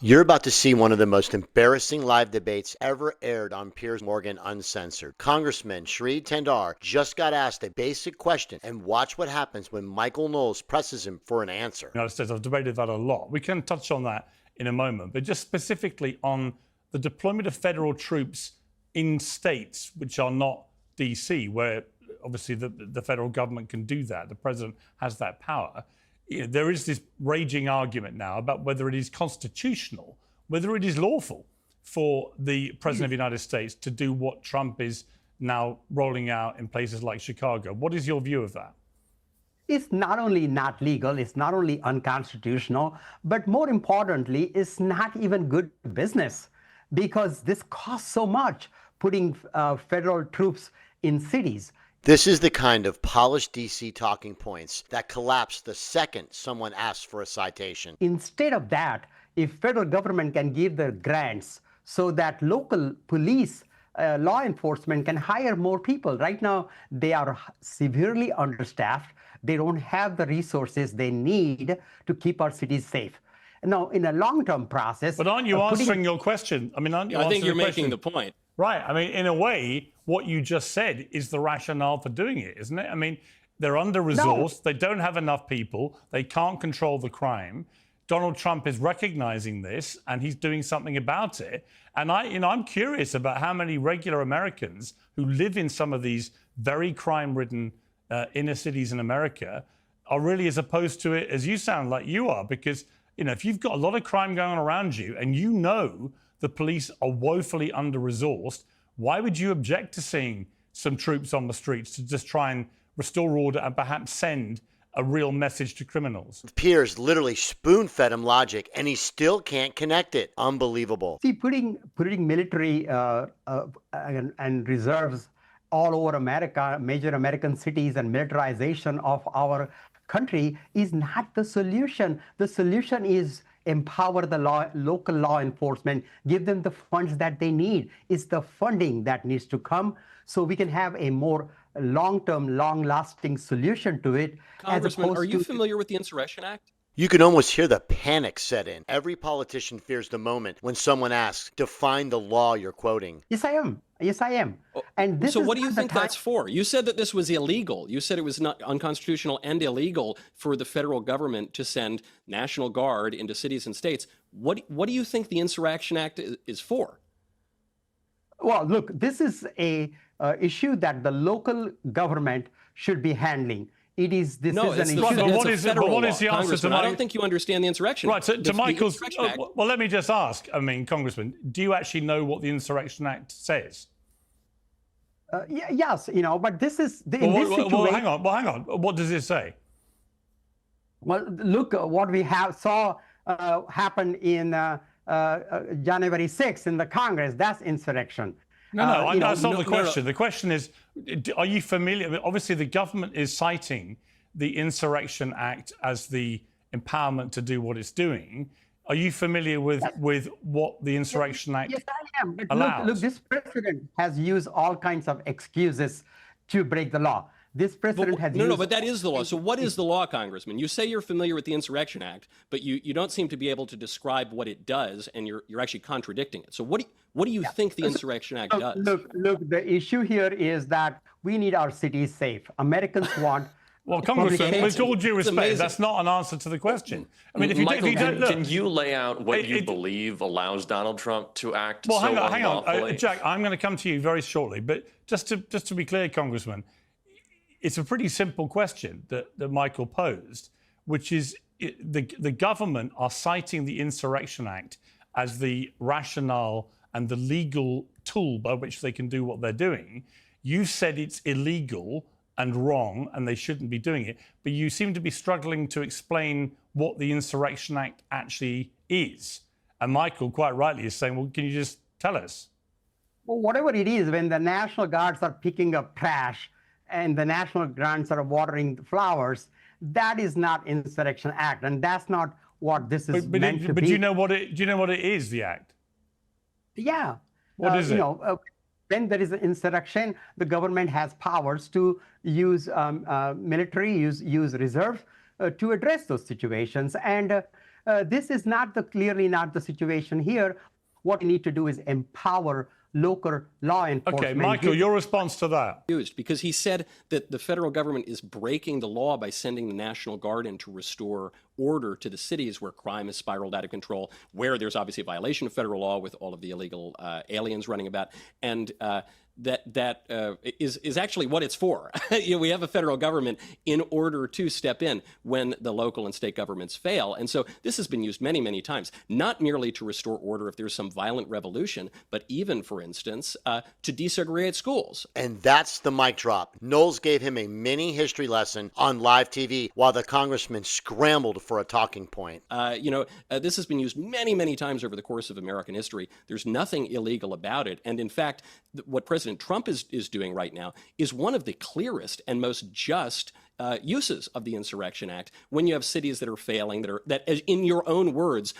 You're about to see one of the most embarrassing live debates ever aired on Piers Morgan Uncensored. Congressman Shri Thanedar just got asked a basic question, and watch what happens when Michael Knowles presses him for an answer. United States, I've debated that a lot. We can touch on that in a moment, but just specifically on the deployment of federal troops in states which are not DC, where obviously the federal government can do that. The president has that power. There is this raging argument now about whether it is constitutional, whether it is lawful for the president of the United States to do what Trump is now rolling out in places like Chicago. What is your view of that? It's not only not legal, it's not only unconstitutional, but more importantly, it's not even good business because this costs so much putting federal troops in cities. This is the kind of polished DC talking points that collapse the second someone asks for a citation. Instead of that, if federal government can give the grants so that local police, law enforcement can hire more people. Right now, they are severely understaffed. They don't have the resources they need to keep our cities safe. Now, in a long-term process... But aren't you answering your question? I mean, aren't you I think you're making the point. Right. I mean, in a way, what you just said is the rationale for doing it, isn't it? I mean, they're under-resourced. They don't have enough people. They can't control the crime. Donald Trump is recognizing this, and he's doing something about it. And I'm curious about how many regular Americans who live in some of these very crime-ridden inner cities in America are really as opposed to it as you sound like you are. Because, if you've got a lot of crime going on around you and the police are woefully under-resourced, why would you object to seeing some troops on the streets to just try and restore order and perhaps send a real message to criminals? Piers literally spoon-fed him logic, and he still can't connect it. Unbelievable. See, putting military and reserves all over America, major American cities, and militarization of our country is not the solution. The solution is empower the local law enforcement, give them the funds that they need. It's the funding that needs to come so we can have a more long-term, long-lasting solution to it. Congressman, are you familiar with the Insurrection Act? You can almost hear the panic set in. Every politician fears the moment when someone asks, define the law you're quoting. Yes, I am. Yes, I am. And this so what do you think that's for? You said that this was illegal. You said it was not unconstitutional and illegal for the federal government to send National Guard into cities and states. What do you think the Insurrection Act is for? Well, look, this is a issue that the local government should be handling. What is the answer to I don't think you understand the insurrection. Right, so to Michael's... well, let me just ask, Congressman, do you actually know what the Insurrection Act says? Yes, but this is... hang on. What does it say? Well, look, what we saw happen in January 6th in the Congress, that's insurrection. No, that's not the question. No. The question is, are you familiar? I mean, obviously, the government is citing the Insurrection Act as the empowerment to do what it's doing. Are you familiar with what the Insurrection Act allows? Yes, I am. But look, this president has used all kinds of excuses to break the law. This president has used... No, but that is the law. So what is the law, Congressman? You say you're familiar with the Insurrection Act, but you don't seem to be able to describe what it does, and you're actually contradicting it. So what do you think the Insurrection Act does? Look, the issue here is that we need our cities safe. Americans want... Well, Congressman, with all due respect, that's not an answer to the question. I mean, can you lay out what you believe allows Donald Trump to act so unlawfully? Hang on. Jack, I'm going to come to you very shortly. But just to be clear, Congressman, it's a pretty simple question that Michael posed, which is the government are citing the Insurrection Act as the rationale and the legal tool by which they can do what they're doing. You said it's illegal and wrong and they shouldn't be doing it, but you seem to be struggling to explain what the Insurrection Act actually is. And Michael, quite rightly, is saying, well, can you just tell us? Well, whatever it is, when the National Guards are picking up trash and the National Guards are watering the flowers, that is not Insurrection Act, and that's not what this is meant to be. But do you know what it is, the act? Yeah. What is it? When there is an insurrection, the government has powers to use military, use reserves to address those situations. And This is clearly not the situation here. What we need to do is empower local law enforcement. Okay, Michael, your response to that? Because he said that the federal government is breaking the law by sending the National Guard in to restore order to the cities where crime has spiraled out of control, where there's obviously a violation of federal law with all of the illegal aliens running about, and that is actually what it's for. We have a federal government in order to step in when the local and state governments fail. And so this has been used many, many times, not merely to restore order if there's some violent revolution, but even, for instance, to desegregate schools. And that's the mic drop. Knowles gave him a mini history lesson on live TV while the congressman scrambled for a talking point. This has been used many, many times over the course of American history. There's nothing illegal about it. And in fact, what President Trump is doing right now is one of the clearest and most just uses of the Insurrection Act when you have cities that are failing, that in your own words,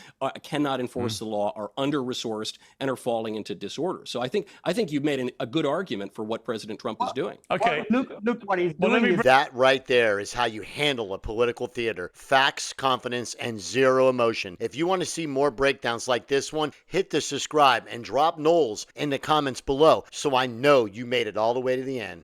cannot enforce the law, are under-resourced, and are falling into disorder. So I think you've made a good argument for what President Trump is doing. Okay. Look what he's doing. That right there is how you handle a political theater. Facts, confidence, and zero emotion. If you want to see more breakdowns like this one, hit the subscribe and drop Knowles in the comments below so I know you made it all the way to the end.